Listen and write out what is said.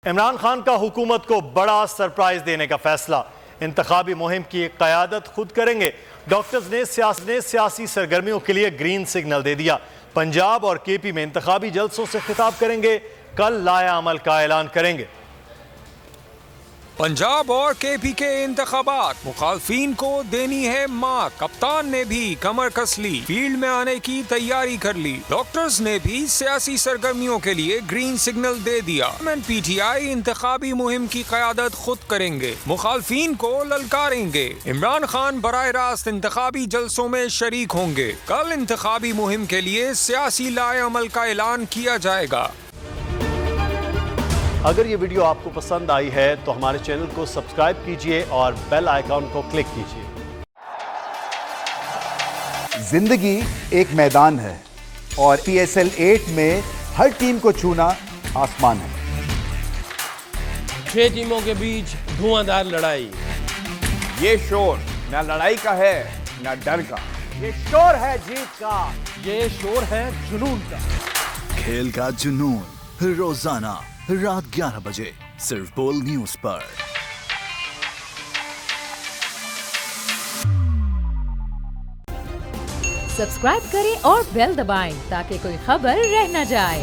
इमरान खान का हुकूमत को बड़ा सरप्राइज देने का फैसला। इंतखाबी मुहिम की क़यादत खुद करेंगे। डॉक्टर्स ने सियासी सरगर्मियों के लिए ग्रीन सिग्नल दे दिया। पंजाब और केपी में इंतखाबी जलसों से खिताब करेंगे। कल लाया अमल का ऐलान करेंगे। पंजाब और केपी के इंतखाबात, मुखालफीन को देनी है मात। कप्तान ने भी कमर कस ली, फील्ड में आने की तैयारी कर ली। डॉक्टर्स ने भी सियासी सरगर्मियों के लिए ग्रीन सिग्नल दे दिया। पीटीआई इंतखाबी मुहिम की क़यादत खुद करेंगे, मुखालफीन को ललकारेंगे। इमरान खान बराह रास्त इंतखाबी जलसों में शरीक होंगे। कल इंतखाबी मुहिम के लिए सियासी लाए अमल का ऐलान किया जाएगा। अगर ये वीडियो आपको पसंद आई है तो हमारे चैनल को सब्सक्राइब कीजिए और बेल आइकॉन को क्लिक कीजिए। जिंदगी एक मैदान है और PSL 8 में हर टीम को छूना आसमान है। 6 टीमों के बीच धुआंधार लड़ाई। ये शोर न लड़ाई का है न डर का, ये शोर है जीत का, ये शोर है जुनून का। खेल का जुनून रोजाना रात 11 बजे सिर्फ बोल न्यूज पर। सब्सक्राइब करें और बेल दबाएं ताकि कोई खबर रह न जाए।